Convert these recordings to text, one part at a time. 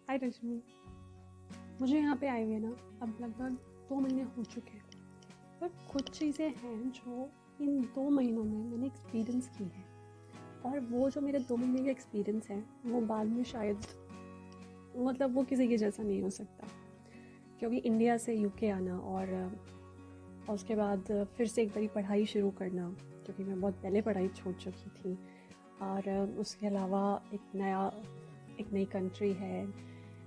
हाय रश्मि, मुझे यहाँ पे आए हुए ना अब लगभग 2 महीने हो चुके हैं। पर कुछ चीज़ें हैं जो इन 2 महीनों में मैंने एक्सपीरियंस की है, और वो जो मेरे 2 महीने का एक्सपीरियंस है वो बाद में शायद वो किसी के जैसा नहीं हो सकता। क्योंकि इंडिया से यूके आना और उसके बाद फिर से एक बारी पढ़ाई शुरू करना, क्योंकि मैं बहुत पहले पढ़ाई छोड़ चुकी थी। और उसके अलावा एक नई कंट्री है,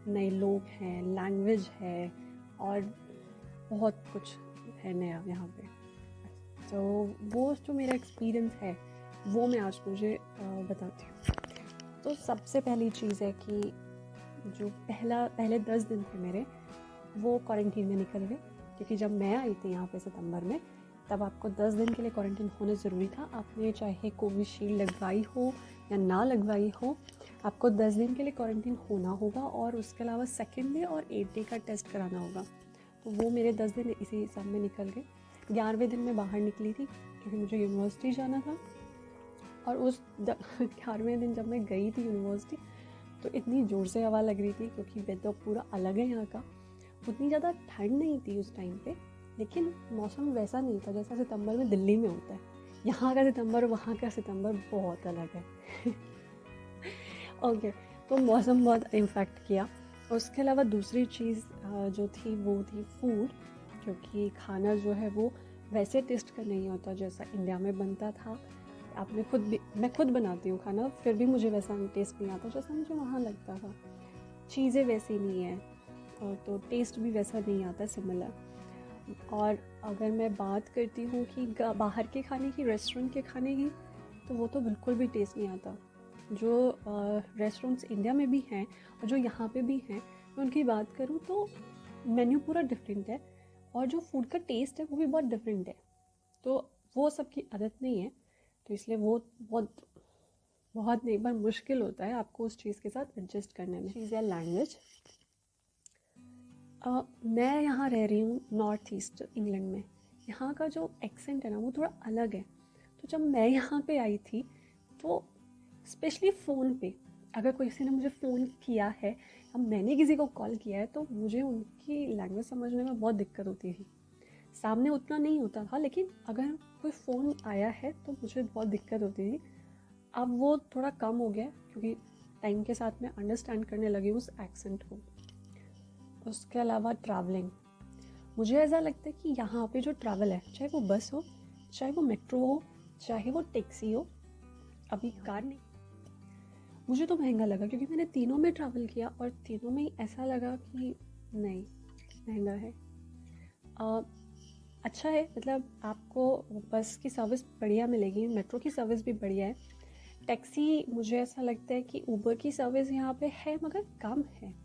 नए लोग हैं, लैंग्वेज है, और बहुत कुछ है नया यहाँ पे। तो वो जो मेरा एक्सपीरियंस है वो मैं आज मुझे बताती हूँ। तो सबसे पहली चीज़ है कि जो पहले 10 दिन थे मेरे, वो क्वारंटीन में निकल गए। क्योंकि जब मैं आई थी यहाँ पे सितंबर में, तब आपको 10 दिन के लिए क्वारंटीन होना ज़रूरी था। आपने चाहे कोविशील्ड लगवाई हो या ना लगवाई हो, आपको 10 दिन के लिए क्वारंटीन होना होगा, और उसके अलावा 2nd डे और 8 डे का टेस्ट कराना होगा। तो वो मेरे 10 दिन इसी सब में निकल गए। 11वें दिन मैं बाहर निकली थी क्योंकि मुझे यूनिवर्सिटी जाना था। और उस 11वें दिन जब मैं गई थी यूनिवर्सिटी, तो इतनी ज़ोर से हवा लग रही थी, क्योंकि वेदर पूरा अलग है यहाँ का। उतनी ज़्यादा ठंड नहीं थी उस टाइम पे, लेकिन मौसम वैसा नहीं था जैसा सितंबर में दिल्ली में होता है। यहाँ का सितंबर वहाँ का सितंबर बहुत अलग है। ओके, तो मौसम बहुत इम्फेक्ट किया। उसके अलावा दूसरी चीज़ जो थी वो थी फूड, क्योंकि खाना जो है वो वैसे टेस्ट का नहीं होता जैसा इंडिया में बनता था। मैं खुद बनाती हूँ खाना, फिर भी मुझे वैसा टेस्ट नहीं आता जैसा मुझे वहाँ लगता था। चीज़ें वैसी नहीं है, तो टेस्ट भी वैसा नहीं आता सिमिलर। और अगर मैं बात करती हूँ कि बाहर के खाने की, रेस्टोरेंट के खाने की, तो वो तो बिल्कुल भी टेस्ट नहीं आता। जो रेस्टोरेंट्स इंडिया में भी हैं और जो यहाँ पे भी हैं, मैं उनकी बात करूँ तो मेन्यू पूरा डिफरेंट है, और जो फूड का टेस्ट है वो भी बहुत डिफरेंट है। तो वो सबकी आदत नहीं है, तो इसलिए वो बहुत नहीं, बार मुश्किल होता है आपको उस चीज़ के साथ एडजस्ट करने में। चीज़ है लैंग्वेज। मैं यहाँ रह रही हूँ नॉर्थ ईस्ट इंग्लैंड में। यहाँ का जो एक्सेंट है ना वो थोड़ा अलग है। तो जब मैं यहाँ पे आई थी, तो स्पेशली फ़ोन पे अगर किसी ने मुझे फ़ोन किया है, अब मैंने किसी को कॉल किया है, तो मुझे उनकी लैंग्वेज समझने में बहुत दिक्कत होती थी। सामने उतना नहीं होता था, लेकिन अगर कोई फ़ोन आया है तो मुझे बहुत दिक्कत होती थी। अब वो थोड़ा कम हो गया, क्योंकि टाइम के साथ मैं अंडरस्टैंड करने लगी उस एक्सेंट को। उसके अलावा ट्रैवलिंग, मुझे ऐसा लगता है कि यहाँ पे जो ट्रैवल है, चाहे वो बस हो, चाहे वो मेट्रो हो, चाहे वो टैक्सी हो, अभी कार नहीं, मुझे तो महंगा लगा, क्योंकि मैंने तीनों में ट्रैवल किया और तीनों में ही ऐसा लगा कि नहीं, महंगा है। अच्छा है, आपको बस की सर्विस बढ़िया मिलेगी, मेट्रो की सर्विस भी बढ़िया है। टैक्सी, मुझे ऐसा लगता है कि ऊबर की सर्विस यहाँ पे है मगर कम है।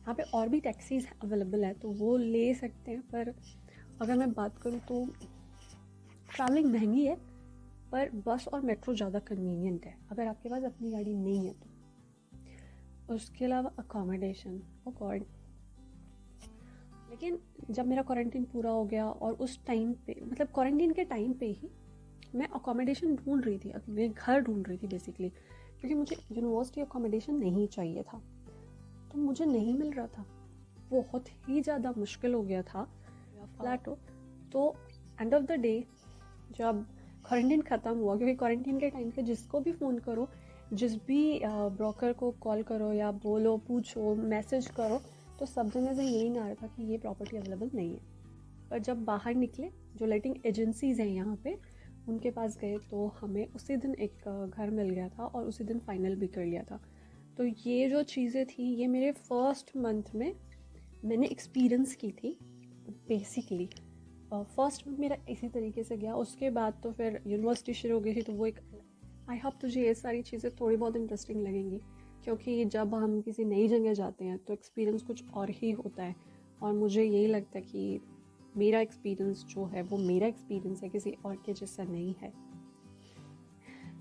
यहाँ पे और भी टैक्सीज अवेलेबल है, तो वो ले सकते हैं। पर अगर मैं बात करूँ तो ट्रैवलिंग महंगी है, पर बस और मेट्रो ज़्यादा कन्वीनियंट है अगर आपके पास अपनी गाड़ी नहीं है तो। उसके अलावा अकोमोडेशन, ओ गॉड, लेकिन जब मेरा क्वारंटीन पूरा हो गया और उस टाइम पे, क्वारंटीन के टाइम पे ही मैं अकोमोडेशन ढूंढ रही थी, मैं घर ढूंढ रही थी बेसिकली, क्योंकि मुझे यूनिवर्सिटी अकोमोडेशन नहीं चाहिए था, तो मुझे नहीं मिल रहा था। बहुत ही ज़्यादा मुश्किल हो गया था फ्लैट हो। तो एंड ऑफ द डे जब क्वारंटीन ख़त्म हुआ, क्योंकि क्वारंटीन के टाइम पे जिसको भी फ़ोन करो, जिस भी ब्रोकर को कॉल करो या बोलो, पूछो, मैसेज करो, तो सब जगह से यही ना आ रहा था कि ये प्रॉपर्टी अवेलेबल नहीं है। पर जब बाहर निकले, जो लेटिंग एजेंसीज़ हैं यहाँ पे, उनके पास गए, तो हमें उसी दिन एक घर मिल गया था और उसी दिन फाइनल भी कर लिया था। तो ये जो चीज़ें थी, ये मेरे फर्स्ट मंथ में मैंने एक्सपीरियंस की थी बेसिकली। फर्स्ट मंथ मेरा इसी तरीके से गया। उसके बाद तो फिर यूनिवर्सिटी शुरू हो गई थी, तो वो एक, आई होप तुझे ये सारी चीज़ें थोड़ी बहुत इंटरेस्टिंग लगेंगी, क्योंकि जब हम किसी नई जगह जाते हैं तो एक्सपीरियंस कुछ और ही होता है। और मुझे यही लगता है कि मेरा एक्सपीरियंस जो है वो मेरा एक्सपीरियंस है, किसी और के जैसा नहीं है।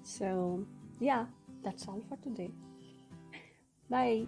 So yeah, that's all for today, bye.